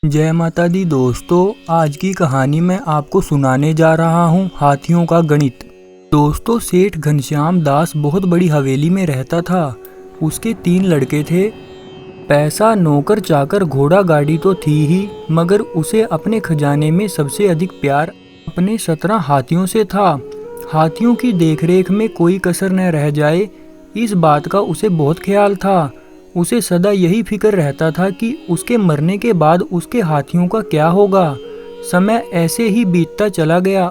जय माता दी दोस्तों, आज की कहानी मैं आपको सुनाने जा रहा हूँ हाथियों का गणित। दोस्तों, सेठ घनश्याम दास बहुत बड़ी हवेली में रहता था। उसके 3 लड़के थे। पैसा, नौकर चाकर, घोड़ा गाड़ी तो थी ही, मगर उसे अपने खजाने में सबसे अधिक प्यार अपने 17 हाथियों से था। हाथियों की देखरेख में कोई कसर न रह जाए, इस बात का उसे बहुत ख्याल था। उसे सदा यही फिक्र रहता था कि उसके मरने के बाद उसके हाथियों का क्या होगा। समय ऐसे ही बीतता चला गया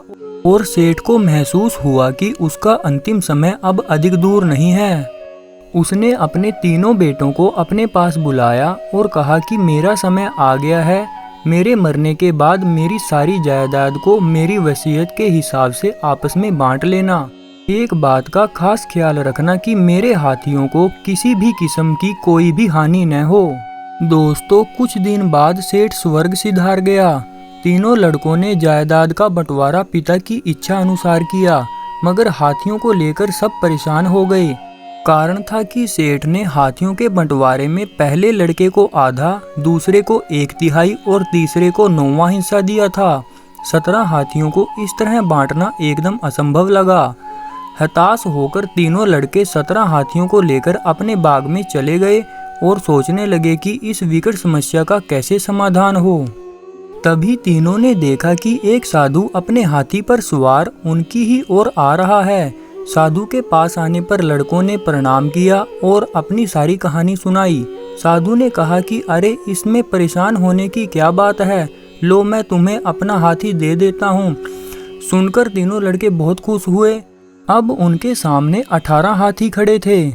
और सेठ को महसूस हुआ कि उसका अंतिम समय अब अधिक दूर नहीं है। उसने अपने तीनों बेटों को अपने पास बुलाया और कहा कि मेरा समय आ गया है। मेरे मरने के बाद मेरी सारी जायदाद को मेरी वसीयत के हिसाब से आपस में बांट लेना। एक बात का खास ख्याल रखना कि मेरे हाथियों को किसी भी किस्म की कोई भी हानि न हो। दोस्तों, कुछ दिन बाद सेठ स्वर्ग सिधार गया। तीनों लड़कों ने जायदाद का बंटवारा पिता की इच्छा अनुसार किया, मगर हाथियों को लेकर सब परेशान हो गए। कारण था कि सेठ ने हाथियों के बंटवारे में पहले लड़के को आधा, दूसरे को 1/3 और तीसरे को 9वां हिस्सा दिया था। 17 हाथियों को इस तरह बांटना एकदम असंभव लगा। हताश होकर तीनों लड़के 17 हाथियों को लेकर अपने बाग में चले गए और सोचने लगे कि इस विकट समस्या का कैसे समाधान हो। तभी तीनों ने देखा कि एक साधु अपने हाथी पर सवार उनकी ही ओर आ रहा है। साधु के पास आने पर लड़कों ने प्रणाम किया और अपनी सारी कहानी सुनाई। साधु ने कहा कि अरे, इसमें परेशान होने की क्या बात है, लो मैं तुम्हें अपना हाथी दे देता हूँ। सुनकर तीनों लड़के बहुत खुश हुए। अब उनके सामने 18 हाथी खड़े थे।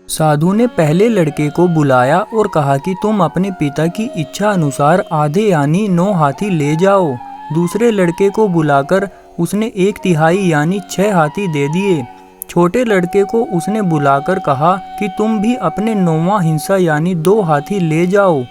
साधु ने पहले लड़के को बुलाया और कहा कि तुम अपने पिता की इच्छा अनुसार आधे यानी 9 हाथी ले जाओ। दूसरे लड़के को बुलाकर उसने 1/3 यानी 6 हाथी दे दिए। छोटे लड़के को उसने बुलाकर कहा कि तुम भी अपने 9वां हिस्सा यानी 2 हाथी ले जाओ।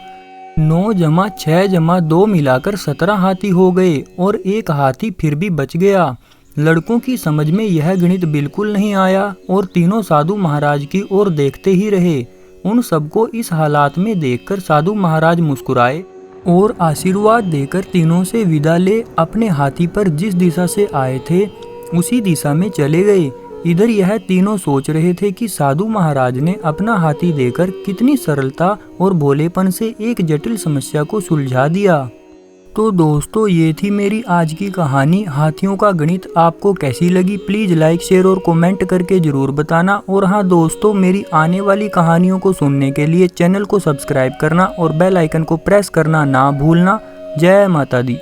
9 + 6 + 2 मिलाकर 17 हाथी हो गए और एक हाथी फिर भी बच गया। लड़कों की समझ में यह गणित बिल्कुल नहीं आया और तीनों साधु महाराज की ओर देखते ही रहे। उन सबको इस हालात में देखकर साधु महाराज मुस्कुराए और आशीर्वाद देकर तीनों से विदा ले अपने हाथी पर जिस दिशा से आए थे उसी दिशा में चले गए। इधर यह तीनों सोच रहे थे कि साधु महाराज ने अपना हाथी देकर कितनी सरलता और भोलेपन से एक जटिल समस्या को सुलझा दिया। तो दोस्तों, ये थी मेरी आज की कहानी हाथियों का गणित। आपको कैसी लगी प्लीज़ लाइक, शेयर और कमेंट करके ज़रूर बताना। और हाँ दोस्तों, मेरी आने वाली कहानियों को सुनने के लिए चैनल को सब्सक्राइब करना और बेल आइकन को प्रेस करना ना भूलना। जय माता दी।